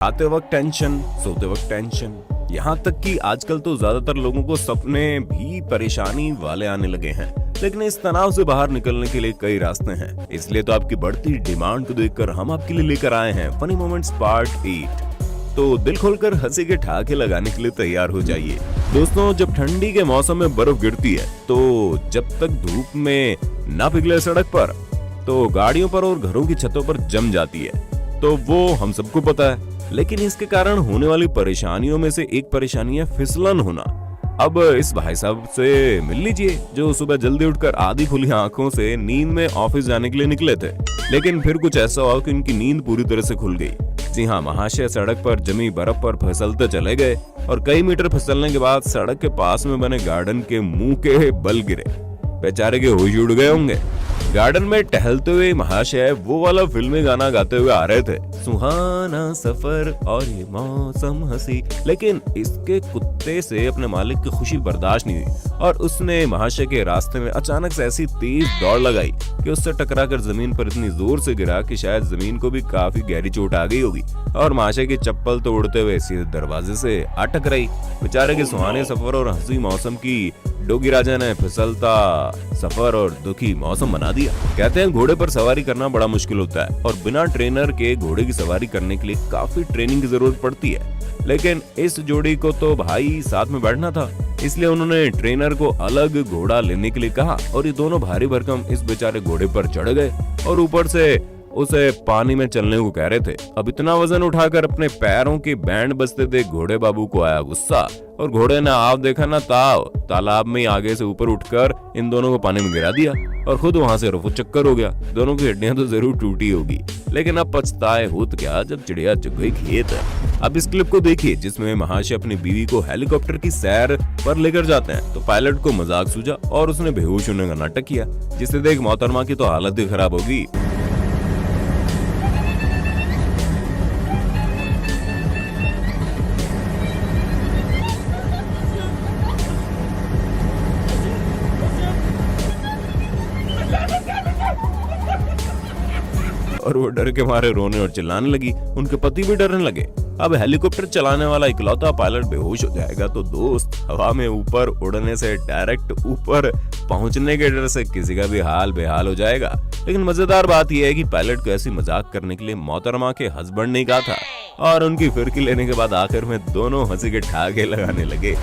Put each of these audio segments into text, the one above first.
आते वक्त टेंशन, सोते वक्त टेंशन, यहाँ तक कि आजकल तो ज्यादातर लोगों को सपने भी परेशानी वाले आने लगे हैं। लेकिन इस तनाव से बाहर निकलने के लिए कई रास्ते हैं। इसलिए तो आपकी बढ़ती डिमांड को देखकर हम आपके लिए लेकर आए हैं फनी मोमेंट्स पार्ट 8। तो दिल खोलकर हंसी के ठहाके लगाने के लिए तैयार हो जाइए। दोस्तों, जब ठंडी के मौसम में बर्फ गिरती है तो जब तक धूप में ना पिघले सड़क पर, तो गाड़ियों पर और घरों की छतों पर जम जाती है। तो वो हम सबको पता है। लेकिन इसके कारण होने वाली परेशानियों में से एक परेशानी है फिसलन होना। अब इस भाई साहब से मिल लीजिए जो सुबह जल्दी उठकर आधी खुली आंखों से नींद में ऑफिस जाने के लिए निकले थे, लेकिन फिर कुछ ऐसा हुआ कि उनकी नींद पूरी तरह से खुल गई। जी हाँ, महाशय सड़क पर जमी बर्फ पर फिसलते चले गए और कई मीटर फिसलने के बाद सड़क के पास में बने गार्डन के मुंह के बल गिरे। बेचारे के होश उड़ गए होंगे। गार्डन में टहलते हुए महाशय वो वाला फिल्मी गाना गाते हुए आ रहे थे, सुहाना सफर और ये मौसम हंसी। लेकिन इसके कुत्ते से अपने मालिक की खुशी बर्दाश्त नहीं हुई और उसने महाशय के रास्ते में अचानक से ऐसी तेज दौड़ लगाई कि उससे टकराकर जमीन पर इतनी जोर से गिरा कि शायद जमीन को भी काफी गहरी चोट आ गई होगी और महाशय की चप्पल तो उड़ते हुए सीधे दरवाजे से आ टकराई। बेचारे के सुहाने सफर और हंसी मौसम की डोगी राजा ने फिसलता सफर और दुखी मौसम बना दिया। कहते हैं घोड़े पर सवारी करना बड़ा मुश्किल होता है और बिना ट्रेनर के घोड़े की सवारी करने के लिए काफी ट्रेनिंग की जरूरत पड़ती है। लेकिन इस जोड़ी को तो भाई साथ में बैठना था, इसलिए उन्होंने ट्रेनर को अलग घोड़ा लेने के लिए कहा और ये दोनों भारी भरकम इस बेचारे घोड़े पर चढ़ गए और ऊपर से उसे पानी में चलने को कह रहे थे। अब इतना वजन उठाकर अपने पैरों के बैंड बजते देख घोड़े बाबू को आया गुस्सा और घोड़े ने आप देखा ना तालाब में आगे से ऊपर उठकर इन दोनों को पानी में गिरा दिया और खुद वहां से रफू चक्कर हो गया। दोनों की हड्डियां तो जरूर टूटी होगी, लेकिन अब पछताए होत क्या जब चिड़िया चुग गई खेत। अब इस क्लिप को देखिए जिसमें महाशय अपनी बीवी को हेलीकॉप्टर की सैर पर लेकर जाते हैं तो पायलट को मजाक सूझा और उसने बेहोश होने का नाटक किया, जिसे देख मोहतरमा की तो हालत ही खराब होगी। और वो डर के मारे रोने और चिल्लाने लगी। उनके पति भी डरने लगे। अब हेलीकॉप्टर चलाने वाला इकलौता पायलट बेहोश हो जाएगा तो दोस्त, हवा में ऊपर उड़ने से डायरेक्ट ऊपर पहुंचने के डर से किसी का भी हाल बेहाल हो जाएगा। लेकिन मजेदार बात यह है कि पायलट को ऐसी मजाक करने के लिए मोहतरमा के हस्बैंड ने कहा था और उनकी फिरकी लेने के बाद आखिर में दोनों हंसी के ठहाके लगाने लगे।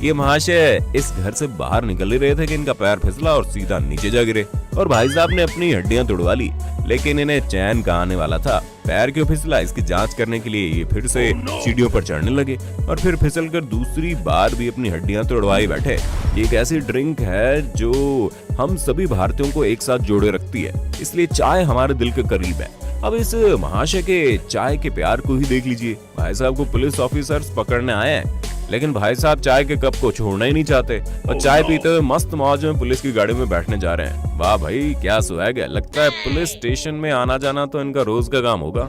ये महाशय इस घर से बाहर निकल ही रहे थे कि इनका पैर फिसला और सीधा नीचे जा गिरे और भाई साहब ने अपनी हड्डियां तोड़वा ली। लेकिन इन्हें चैन कहाँ आने वाला था। पैर क्यों फिसला इसकी जांच करने के लिए ये फिर से सीढ़ियों पर चढ़ने लगे और फिर फिसलकर दूसरी बार भी अपनी हड्डियां तोड़वाई बैठे। ये एक ऐसी ड्रिंक है जो हम सभी भारतीयों को एक साथ जोड़े रखती है, इसलिए चाय हमारे दिल के करीब है। अब इस महाशय के चाय के प्यार को ही देख लीजिए। भाई साहब को पुलिस ऑफिसर्स पकड़ने आए हैं, लेकिन भाई साहब चाय के कप को छोड़ना ही नहीं चाहते और चाय पीते हुए मस्त मौज में पुलिस की गाड़ी में बैठने जा रहे हैं। वाह भाई, क्या स्वैग है। लगता है पुलिस स्टेशन में आना जाना तो इनका रोज का काम होगा।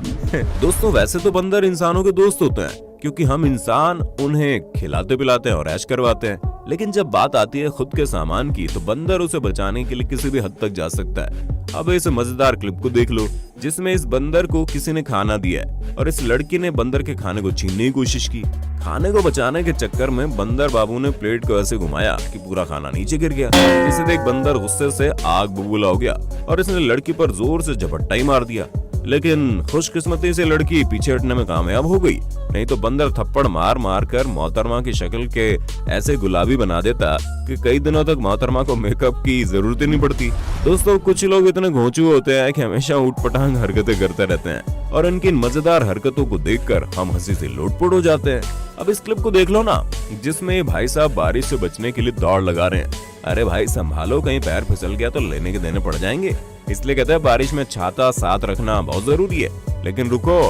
दोस्तों, वैसे तो बंदर इंसानों के दोस्त होते हैं क्योंकि हम इंसान उन्हें खिलाते पिलाते हैं और ऐश करवाते हैं, लेकिन जब बात आती है खुद के सामान की तो बंदर उसे बचाने के लिए किसी भी हद तक जा सकता है। अब इस मजेदार क्लिप को देख लो जिसमें इस बंदर को किसी ने खाना दिया है और इस लड़की ने बंदर के खाने को छीनने की कोशिश की। खाने को बचाने के चक्कर में बंदर बाबू ने प्लेट को ऐसे घुमाया कि पूरा खाना नीचे गिर गया। इसे देख बंदर गुस्से से आग बबूला हो गया और इसने लड़की पर जोर से झपट्टा ही मार दिया। लेकिन खुशकिस्मती से लड़की पीछे हटने में कामयाब हो गई, नहीं तो बंदर थप्पड़ मार मार कर मोहतरमा की शक्ल के ऐसे गुलाबी बना देता कि कई दिनों तक मोहतरमा को मेकअप की जरूरत ही नहीं पड़ती। दोस्तों, कुछ लोग इतने घोंचू होते हैं कि हमेशा ऊटपटांग हरकतें करते रहते हैं और इनकी मजेदार हरकतों को देखकर हम हंसी से लोटपोट हो जाते हैं। अब इस क्लिप को देख लो ना जिसमें भाई साहब बारिश से बचने के लिए दौड़ लगा रहे हैं। अरे भाई संभालो, कहीं पैर फिसल गया तो लेने के देने पड़ जाएंगे, इसलिए कहते हैं बारिश में छाता साथ रखना बहुत जरूरी है। लेकिन रुको,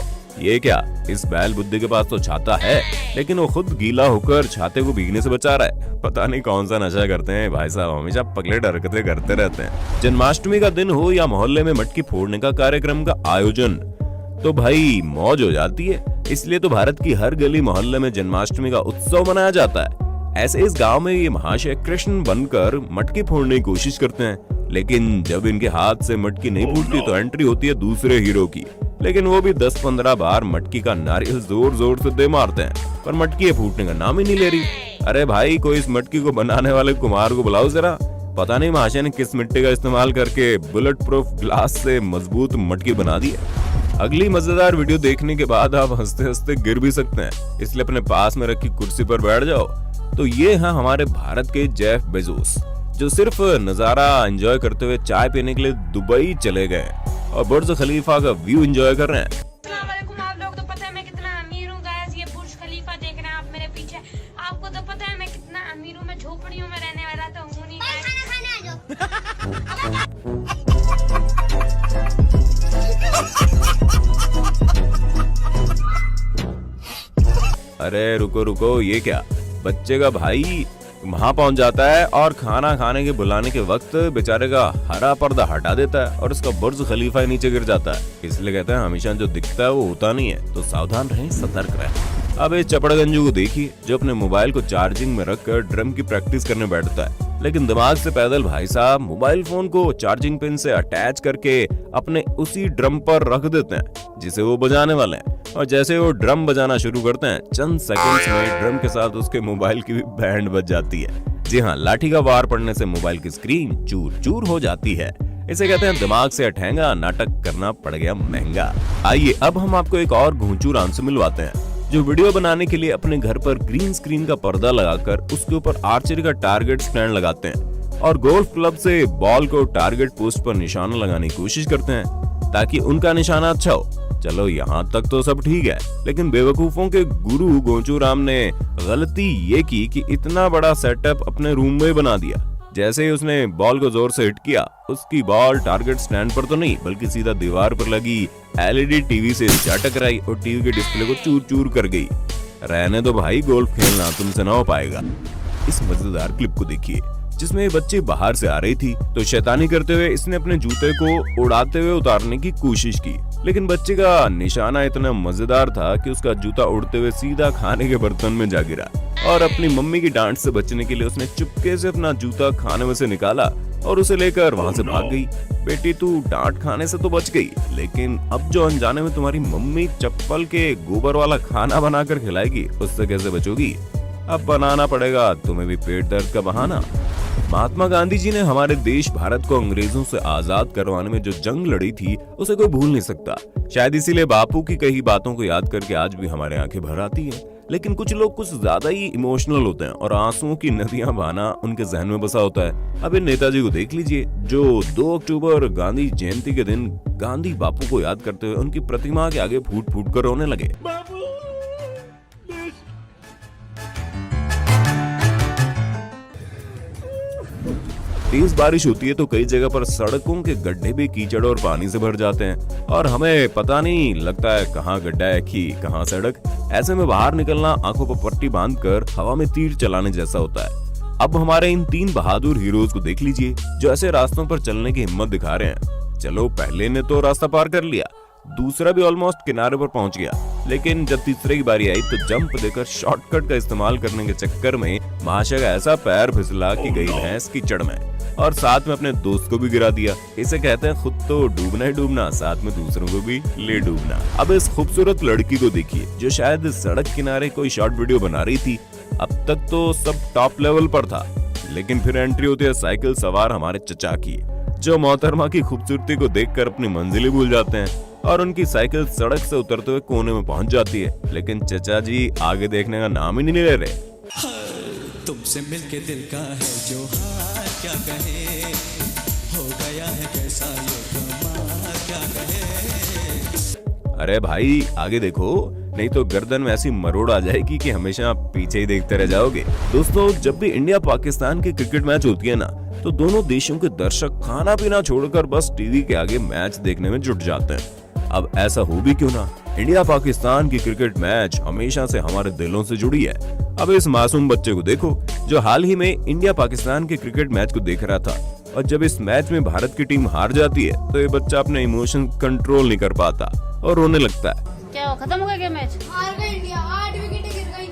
ये क्या, इस बैल बुद्धि के पास तो छाता है लेकिन वो खुद गीला होकर छाते को भीगने से बचा रहा है। पता नहीं कौन सा नशा करते हैं भाई साहब, हमेशा पगलेट हरकतें करते रहते हैं। जन्माष्टमी का दिन हो या मोहल्ले में मटकी फोड़ने का कार्यक्रम का आयोजन, तो भाई मौज हो जाती है। इसलिए तो भारत की हर गली मोहल्ले में जन्माष्टमी का उत्सव मनाया जाता है। ऐसे इस गांव में ये महाशय कृष्ण बनकर मटकी फोड़ने की कोशिश करते हैं, लेकिन जब इनके हाथ से मटकी नहीं फूटती तो एंट्री होती है दूसरे हीरो की। लेकिन वो भी 10-15 बार मटकी का नारियल जोर जोर से दे मारते हैं, पर मटकी फूटने का नाम ही नहीं ले रही। अरे भाई, कोई इस मटकी को बनाने वाले कुमार को बुलाओ जरा। पता नहीं महाशय ने किस मिट्टी का इस्तेमाल करके बुलेट प्रूफ ग्लास से मजबूत मटकी बना दी है। अगली मजेदार वीडियो देखने के बाद आप हंसते हंसते गिर भी सकते हैं, इसलिए अपने पास में रखी कुर्सी पर बैठ जाओ। तो ये है हमारे भारत के जेफ बेजोस, जो सिर्फ नजारा एंजॉय करते हुए चाय पीने के लिए दुबई चले गए और बुर्ज खलीफा का व्यू एंजॉय कर रहे हैं। आप लोग तो पता है मैं कितना अमीर हूँ गाइस, ये बुर्ज खलीफा देख रहे हैं आप मेरे पीछे। आपको तो पता है मैं कितना अमीर हूँ, मैं झोपड़ियों में रहने वाला तो हूँ नहीं। अरे रुको रुको, ये क्या, बच्चे का भाई वहां पहुंच जाता है और खाना खाने के बुलाने के वक्त बेचारे का हरा पर्दा हटा देता है और उसका बुर्ज खलीफा नीचे गिर जाता है। इसलिए कहते हैं हमेशा जो दिखता है वो होता नहीं है, तो सावधान रहें, सतर्क रहें। अब इस चपड़गंजू को देखिए, जो अपने मोबाइल को चार्जिंग में रखकर ड्रम की प्रैक्टिस करने बैठता है, लेकिन दिमाग से पैदल भाई साहब मोबाइल फोन को चार्जिंग पिन से अटैच करके अपने उसी ड्रम पर रख देते हैं जिसे वो बजाने वाले हैं। और जैसे वो ड्रम बजाना शुरू करते हैं, चंद सेकंड्स में ड्रम के साथ उसके मोबाइल की भी बैंड बज जाती है। जी हाँ, लाठी का वार पड़ने से मोबाइल की स्क्रीन चूर चूर हो जाती है। इसे कहते हैं दिमाग से अठेंगा, नाटक करना पड़ गया महंगा। आइए अब हम आपको एक और घूंचू राम से मिलवाते हैं, जो वीडियो बनाने के लिए अपने घर पर ग्रीन स्क्रीन का पर्दा लगाकर उसके ऊपर आर्चरी का टारगेट स्टैंड लगाते हैं और गोल्फ क्लब से बॉल को टारगेट पोस्ट पर निशाना लगाने की कोशिश करते हैं ताकि उनका निशाना अच्छा हो। चलो यहाँ तक तो सब ठीक है, लेकिन बेवकूफों के गुरु गोचू राम ने गलती ये की कि इतना बड़ा सेटअप अपने रूम में बना दिया। जैसे ही उसने बॉल को जोर से हिट किया, उसकी बॉल टारगेट स्टैंड पर तो नहीं बल्कि सीधा दीवार पर लगी एलईडी टीवी से जा टकराई और टीवी के डिस्प्ले को चूर चूर कर गई। रहने दो भाई, गोल्फ खेलना तुमसे ना हो पाएगा। इस मजेदार क्लिप को देखिए, जिसमें बच्चे बाहर से आ रही थी तो शैतानी करते हुए इसने अपने जूते को उड़ाते हुए उतारने की कोशिश की, लेकिन बच्चे का निशाना इतना मजेदार था कि उसका जूता उड़ते हुए सीधा खाने के बर्तन में जा गिरा और अपनी मम्मी की डांट से बचने के लिए उसने चुपके से अपना जूता खाने में से निकाला और उसे लेकर वहां से भाग गई। बेटी तू डांट खाने से तो बच गई, लेकिन अब जो अनजाने में तुम्हारी मम्मी चप्पल के गोबर वाला खाना बनाकर खिलाएगी, उससे कैसे बचोगी? अब बनाना पड़ेगा तुम्हें भी पेट दर्द का बहाना। महात्मा गांधी जी ने हमारे देश भारत को अंग्रेजों से आजाद करवाने में जो जंग लड़ी थी उसे कोई भूल नहीं सकता। शायद इसीलिए बापू की कई बातों को याद करके आज भी हमारे आंखें भर आती है। लेकिन कुछ लोग कुछ ज्यादा ही इमोशनल होते हैं और आंसुओं की नदियां बहाना उनके जहन में बसा होता है। अब इन नेताजी को देख लीजिए, जो 2 अक्टूबर गांधी जयंती के दिन गांधी बापू को याद करते हुए उनकी प्रतिमा के आगे फूट फूट कर रोने लगे। तेज बारिश होती है तो कई जगह पर सड़कों के गड्ढे भी कीचड़ और पानी से भर जाते हैं और हमें पता नहीं लगता है कहाँ गड्ढा है कि कहाँ सड़क। ऐसे में बाहर निकलना आंखों पर पट्टी बांधकर हवा में तीर चलाने जैसा होता है। अब हमारे इन 3 बहादुर हीरोज को देख लीजिए, जो ऐसे रास्तों पर चलने की हिम्मत दिखा रहे हैं। चलो पहले ने तो रास्ता पार कर लिया, दूसरा भी ऑलमोस्ट किनारे पर पहुंच गया, लेकिन जब तीसरे की बारी आई तो जंप देकर शॉर्टकट का इस्तेमाल करने के चक्कर में महाशय का ऐसा पैर फिसला कि गई भैंस की चढ़ में और साथ में अपने दोस्त को भी गिरा दिया। इसे कहते हैं खुद तो डूबना ही डूबना, साथ में दूसरों को भी ले डूबना। अब इस खूबसूरत लड़की को देखिए, जो शायद सड़क किनारे कोई शॉर्ट वीडियो बना रही थी। अब तक तो सब टॉप लेवल पर था, लेकिन फिर एंट्री होती है साइकिल सवार हमारे चचा की, जो मोहतरमा की खूबसूरती को देखकर अपनी मंजिल ही भूल जाते हैं और उनकी साइकिल सड़क से उतरते हुए कोने में पहुंच जाती है। लेकिन चचा जी आगे देखने का नाम ही नहीं ले रहे। तुमसे मिलके दिल का है जो हाल क्या कहे, हो गया है कैसा ये कमाल क्या कहे। अरे भाई आगे देखो, नहीं तो गर्दन में ऐसी मरोड़ आ जाएगी कि हमेशा पीछे ही देखते रह जाओगे। दोस्तों, जब भी इंडिया पाकिस्तान की क्रिकेट मैच होती है ना, तो दोनों देशों के दर्शक खाना पीना छोड़कर बस टीवी के आगे मैच देखने में जुट जाते हैं। अब ऐसा हो भी क्यों ना, इंडिया पाकिस्तान की क्रिकेट मैच हमेशा से हमारे दिलों से जुड़ी है। अब इस मासूम बच्चे को देखो, जो हाल ही में इंडिया पाकिस्तान के क्रिकेट मैच को देख रहा था, और जब इस मैच में भारत की टीम हार जाती है तो ये बच्चा अपने इमोशन कंट्रोल नहीं कर पाता और रोने लगता है। क्या हो, खत्म हो गया मैच? हार गई इंडिया, 8 विकेटें गिर गई।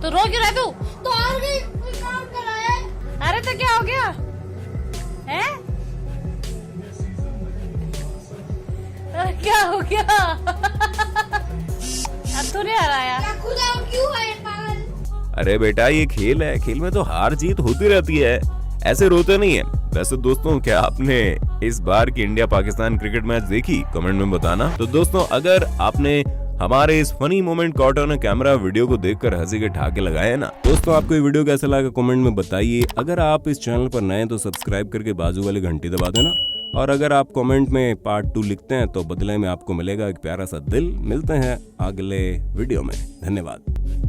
तो रो क्यों रहा तू? तो हार गई, विकेट कराए। अरे तो क्या हो गया है? क्या हो गया? अब तो नहीं आ रहा यार। क्या खुद आउट क्यों है पागल? अरे बेटा ये खेल है, खेल में तो हार जीत होती रहती है, ऐसे रोते नहीं है। वैसे दोस्तों क्या आपने इस बार की इंडिया पाकिस्तान क्रिकेट मैच देखी? कमेंट में बताना। तो दोस्तों अगर आपने हमारे इस funny moment caught on camera video को देखकर हंसी के ठहाके लगाए हैं ना, दोस्तों आपको ये वीडियो कैसा लगा कमेंट में बताइए। अगर आप इस चैनल पर नए हैं तो सब्सक्राइब करके बाजू वाली घंटी दबा देना, और अगर आप कमेंट में पार्ट 2 लिखते हैं तो बदले में आपको मिलेगा एक प्यारा सा दिल। मिलते हैं अगले वीडियो में, धन्यवाद।